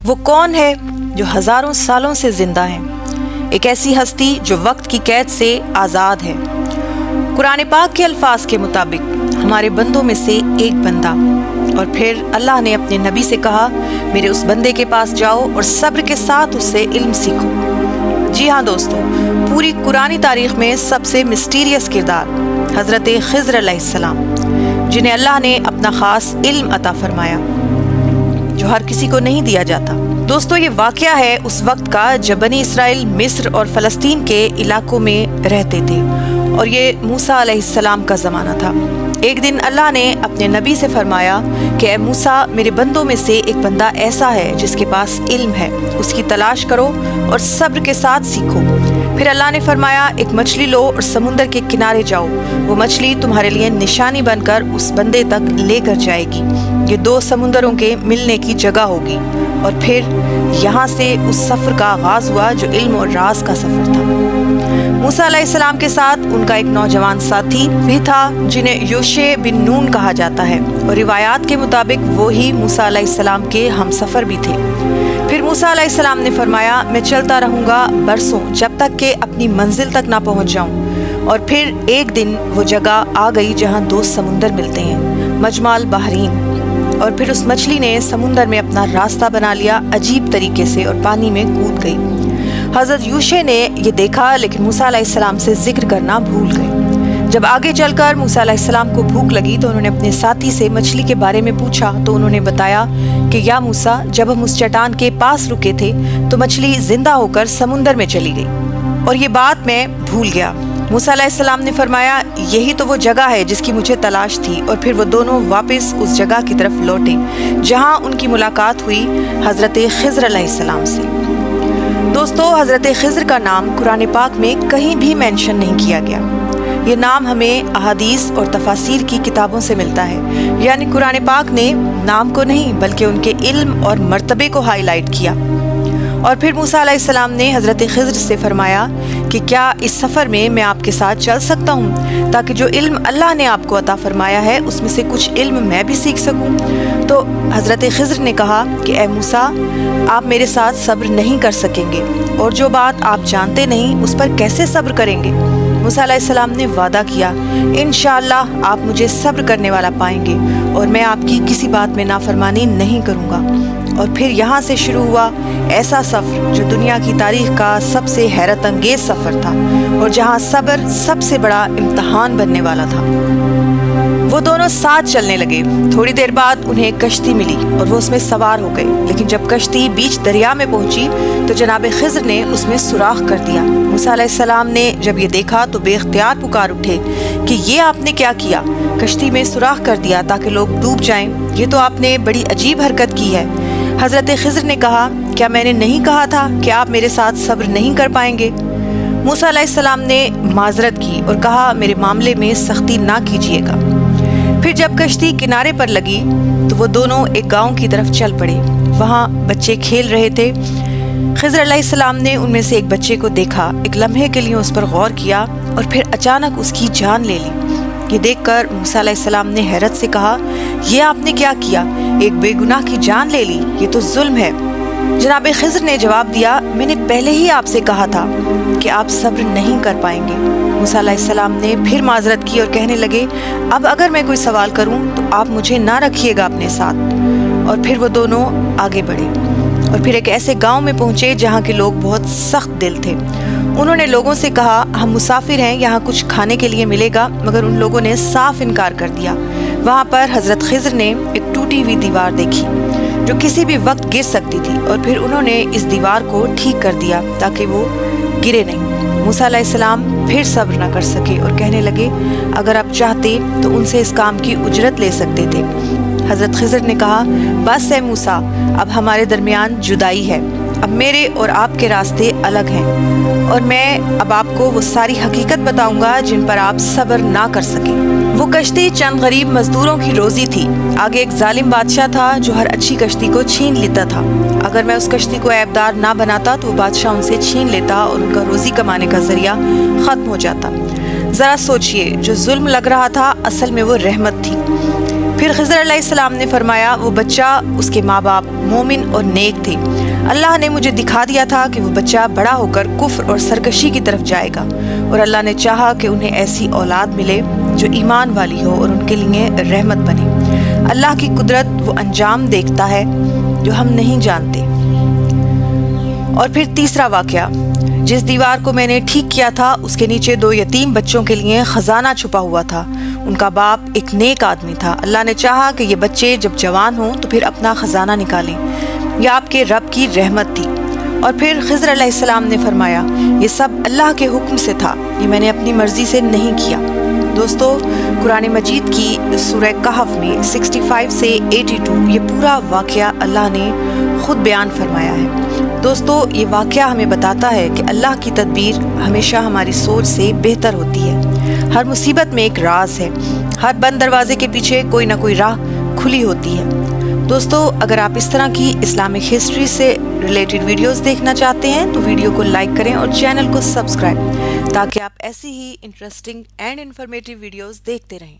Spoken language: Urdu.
وہ کون ہے جو ہزاروں سالوں سے زندہ ہے؟ ایک ایسی ہستی جو وقت کی قید سے آزاد ہے۔ قرآن پاک کے الفاظ کے مطابق ہمارے بندوں میں سے ایک بندہ، اور پھر اللہ نے اپنے نبی سے کہا، میرے اس بندے کے پاس جاؤ اور صبر کے ساتھ اس سے علم سیکھو۔ جی ہاں دوستو، پوری قرآنی تاریخ میں سب سے مسٹیریس کردار حضرت خضر علیہ السلام، جنہیں اللہ نے اپنا خاص علم عطا فرمایا جو ہر کسی کو نہیں دیا جاتا۔ دوستو، یہ واقعہ ہے اس وقت کا جب بنی اسرائیل مصر اور فلسطین کے علاقوں میں رہتے تھے، اور یہ موسیٰ علیہ السلام کا زمانہ تھا۔ ایک دن اللہ نے اپنے نبی سے فرمایا کہ اے موسیٰ، میرے بندوں میں سے ایک بندہ ایسا ہے جس کے پاس علم ہے، اس کی تلاش کرو اور صبر کے ساتھ سیکھو۔ پھر اللہ نے فرمایا، ایک مچھلی لو اور سمندر کے کنارے جاؤ، وہ مچھلی تمہارے لیے نشانی بن کر اس بندے تک لے کر جائے گی۔ یہ دو سمندروں کے ملنے کی جگہ ہوگی، اور پھر یہاں سے اس سفر کا آغاز ہوا جو علم اور راز کا سفر تھا۔ موسیٰ علیہ السلام کے ساتھ ان کا ایک نوجوان ساتھی بھی تھا جنہیں یوشع بن نون کہا جاتا ہے، اور روایات کے مطابق وہی موسیٰ علیہ السلام کے ہم سفر بھی تھے۔ پھر موسیٰ علیہ السلام نے فرمایا، میں چلتا رہوں گا برسوں جب تک کہ اپنی منزل تک نہ پہنچ جاؤں۔ اور پھر ایک دن وہ جگہ آ گئی جہاں دو سمندر ملتے ہیں، مجمع البحرین، اور پھر اس مچھلی نے سمندر میں اپنا راستہ بنا لیا عجیب طریقے سے اور پانی میں کود گئی۔ حضرت یوشع نے یہ دیکھا لیکن موسیٰ علیہ السلام سے ذکر کرنا بھول گئے۔ جب آگے چل کر موسیٰ علیہ السلام کو بھوک لگی تو انہوں نے اپنے ساتھی سے مچھلی کے بارے میں پوچھا، تو انہوں نے بتایا کہ یا موسیٰ، جب ہم اس چٹان کے پاس رکے تھے تو مچھلی زندہ ہو کر سمندر میں چلی گئی، اور یہ بات میں بھول گیا۔ موسیٰ علیہ السلام نے فرمایا، یہی تو وہ جگہ ہے جس کی مجھے تلاش تھی، اور پھر وہ دونوں واپس اس جگہ کی طرف لوٹے جہاں ان کی ملاقات ہوئی حضرت خضر علیہ السلام سے۔ دوستو، حضرت خضر کا نام قرآن پاک میں کہیں بھی مینشن نہیں کیا گیا۔ یہ نام ہمیں احادیث اور تفاسیر کی کتابوں سے ملتا ہے، یعنی قرآن پاک نے نام کو نہیں بلکہ ان کے علم اور مرتبے کو ہائی لائٹ کیا۔ اور پھر موسیٰ علیہ السلام نے حضرت خضر سے فرمایا کہ کیا اس سفر میں آپ کے ساتھ چل سکتا ہوں، تاکہ جو علم اللہ نے آپ کو عطا فرمایا ہے اس میں سے کچھ علم میں بھی سیکھ سکوں۔ تو حضرت خضر نے کہا کہ اے موسیٰ، آپ میرے ساتھ صبر نہیں کر سکیں گے، اور جو بات آپ جانتے نہیں اس پر کیسے صبر کریں گے؟ موسیٰ علیہ السلام نے وعدہ کیا، انشاءاللہ آپ مجھے صبر کرنے والا پائیں گے، اور میں آپ کی کسی بات میں نافرمانی نہیں کروں گا۔ اور پھر یہاں سے شروع ہوا ایسا سفر جو دنیا کی تاریخ کا سب سے حیرت انگیز سفر تھا، اور جہاں صبر سب سے بڑا امتحان بننے والا تھا۔ وہ دونوں ساتھ چلنے لگے۔ تھوڑی دیر بعد انہیں ایک کشتی ملی اور وہ اس میں سوار ہو گئے، لیکن جب کشتی بیچ دریا میں پہنچی تو جناب خضر نے اس میں سوراخ کر دیا۔ موسیٰ علیہ السلام نے جب یہ دیکھا تو بے اختیار پکار اٹھے کہ یہ آپ نے کیا کیا؟ کشتی میں سوراخ کر دیا تاکہ لوگ ڈوب جائیں، یہ تو آپ نے بڑی عجیب حرکت کی ہے۔ حضرت خضر نے کہا، کیا میں نے نہیں کہا تھا کہ آپ میرے ساتھ صبر نہیں کر پائیں گے؟ موسیٰ علیہ السلام نے معذرت کی اور کہا، میرے معاملے میں سختی نہ کیجیے گا۔ پھر جب کشتی کنارے پر لگی تو وہ دونوں ایک گاؤں کی طرف چل پڑے۔ وہاں بچے کھیل رہے تھے۔ خضر علیہ السلام نے ان میں سے ایک بچے کو دیکھا، ایک لمحے کے لیے اس پر غور کیا، اور پھر اچانک اس کی جان لے لی۔ یہ دیکھ کر موسیٰ علیہ السلام نے حیرت سے کہا، یہ آپ نے کیا کیا؟ ایک بے گناہ کی جان لے لی، یہ تو ظلم ہے۔ جناب خضر نے جواب دیا، میں نے پہلے ہی آپ سے کہا تھا کہ آپ صبر نہیں کر پائیں گے۔ موسیٰ علیہ السلام نے پھر معذرت کی اور کہنے لگے، اب اگر میں کوئی سوال کروں تو آپ مجھے نہ رکھیے گا اپنے ساتھ۔ اور پھر وہ دونوں آگے بڑھے اور پھر ایک ایسے گاؤں میں پہنچے جہاں کے لوگ بہت سخت دل تھے۔ انہوں نے لوگوں سے کہا، ہم مسافر ہیں، یہاں کچھ کھانے کے لیے ملے گا، مگر ان لوگوں نے صاف انکار کر دیا۔ وہاں پر حضرت خضر نے ایک ٹوٹی ہوئی دیوار دیکھی جو کسی بھی وقت گر سکتی تھی، اور پھر انہوں نے اس دیوار کو ٹھیک کر دیا تاکہ وہ گرے نہیں۔ موسیٰ علیہ السلام پھر صبر نہ کر سکے اور کہنے لگے، اگر آپ چاہتے تو ان سے اس کام کی اجرت لے سکتے تھے۔ حضرت خضر نے کہا، بس ہے موسیٰ، اب ہمارے درمیان جدائی ہے، اب میرے اور آپ کے راستے الگ ہیں، اور میں اب آپ کو وہ ساری حقیقت بتاؤں گا جن پر آپ صبر نہ کر سکیں۔ وہ کشتی چند غریب مزدوروں کی روزی تھی۔ آگے ایک ظالم بادشاہ تھا جو ہر اچھی کشتی کو چھین لیتا تھا۔ اگر میں اس کشتی کو عیبدار نہ بناتا تو وہ بادشاہ ان سے چھین لیتا اور ان کا روزی کمانے کا ذریعہ ختم ہو جاتا۔ ذرا سوچئے، جو ظلم لگ رہا تھا اصل میں وہ رحمت تھی۔ پھر خضر علیہ السلام نے فرمایا وہ بچہ اس کے ماں باپ مومن اور نیک تھے، اللہ نے مجھے دکھا دیا تھا کہ وہ بچہ بڑا ہو کر کفر اور سرکشی کی طرف جائے گا، اور اللہ نے چاہا کہ انہیں ایسی اولاد ملے جو ایمان والی ہو اور ان کے لیے رحمت بنے۔ اللہ کی قدرت وہ انجام دیکھتا ہے جو ہم نہیں جانتے۔ اور پھر تیسرا واقعہ، جس دیوار کو میں نے ٹھیک کیا تھا اس کے نیچے 2 یتیم بچوں کے لیے خزانہ چھپا ہوا تھا، ان کا باپ ایک نیک آدمی تھا، اللہ نے چاہا کہ یہ بچے جب جوان ہوں تو پھر اپنا خزانہ نکالیں، یہ آپ کے رب کی رحمت تھی۔ اور پھر خضر علیہ السلام نے فرمایا یہ سب اللہ کے حکم سے تھا، یہ میں نے اپنی مرضی سے نہیں کیا۔ دوستو، قرآن مجید کی سورہ کہف میں 65 سے 82 یہ پورا واقعہ اللہ نے خود بیان فرمایا ہے۔ دوستو، یہ واقعہ ہمیں بتاتا ہے کہ اللہ کی تدبیر ہمیشہ ہماری سوچ سے بہتر ہوتی ہے۔ ہر مصیبت میں ایک راز ہے، ہر بند دروازے کے پیچھے کوئی نہ کوئی راہ کھلی ہوتی ہے۔ دوستو، اگر آپ اس طرح کی اسلامک ہسٹری سے ریلیٹڈ ویڈیوز دیکھنا چاہتے ہیں تو ویڈیو کو لائک کریں اور چینل کو سبسکرائب، تاکہ آپ ایسی ہی انٹرسٹنگ اینڈ انفارمیٹیو ویڈیوز دیکھتے رہیں۔